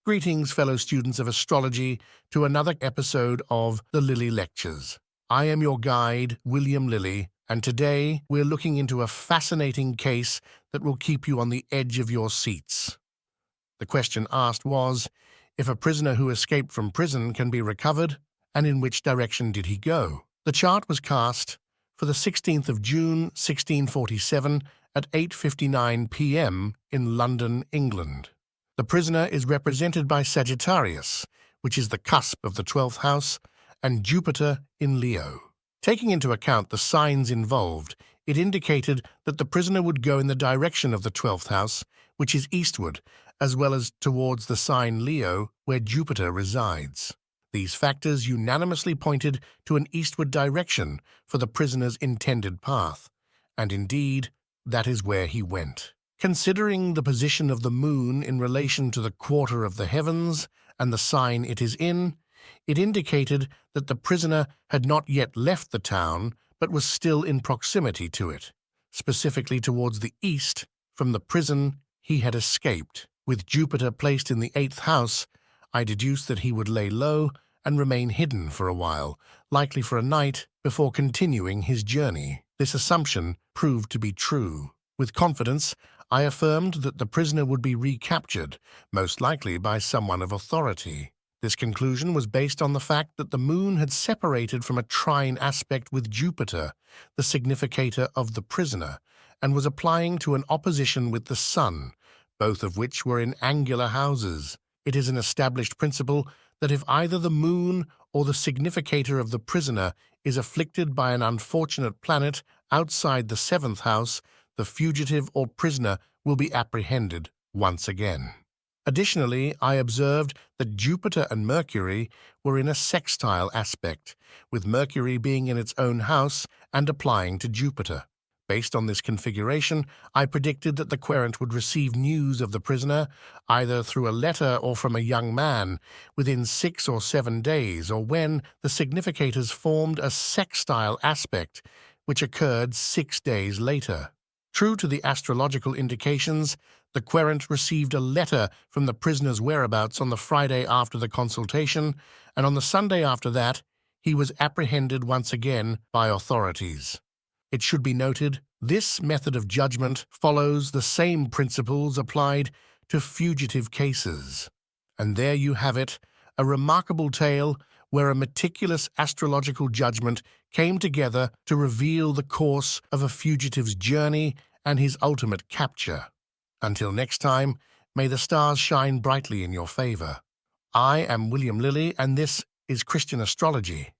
Greetings, fellow students of astrology, to another episode of the Lilly Lectures. I am your guide, William Lilly, and today we're looking into a fascinating case that will keep you on the edge of your seats. The question asked was, if a prisoner who escaped from prison can be recovered, and in which direction did he go? The chart was cast for the 16th of June, 1647 at 8:59 p.m. in London, England. The prisoner is represented by Sagittarius, which is the cusp of the 12th house, and Jupiter in Leo. Taking into account the signs involved, it indicated that the prisoner would go in the direction of the 12th house, which is eastward, as well as towards the sign Leo, where Jupiter resides. These factors unanimously pointed to an eastward direction for the prisoner's intended path, and indeed, that is where he went. Considering the position of the moon in relation to the quarter of the heavens and the sign it is in, it indicated that the prisoner had not yet left the town but was still in proximity to it, specifically towards the east from the prison he had escaped. With Jupiter placed in the 8th house, I deduced that he would lay low and remain hidden for a while, likely for a night, before continuing his journey. This assumption proved to be true. With confidence, I affirmed that the prisoner would be recaptured, most likely by someone of authority. This conclusion was based on the fact that the moon had separated from a trine aspect with Jupiter, the significator of the prisoner, and was applying to an opposition with the sun, both of which were in angular houses. It is an established principle that if either the moon or the significator of the prisoner is afflicted by an unfortunate planet outside the 7th house, the fugitive or prisoner will be apprehended once again. Additionally, I observed that Jupiter and Mercury were in a sextile aspect, with Mercury being in its own house and applying to Jupiter. Based on this configuration, I predicted that the querent would receive news of the prisoner, either through a letter or from a young man, within 6 or 7 days, or when the significators formed a sextile aspect, which occurred 6 days later. True to the astrological indications, the querent received a letter from the prisoner's whereabouts on the Friday after the consultation, and on the Sunday after that, he was apprehended once again by authorities. It should be noted, this method of judgment follows the same principles applied to fugitive cases. And there you have it, a remarkable tale where a meticulous astrological judgment came together to reveal the course of a fugitive's journey and his ultimate capture. Until next time, may the stars shine brightly in your favor. I am William Lilly, and this is Christian Astrology.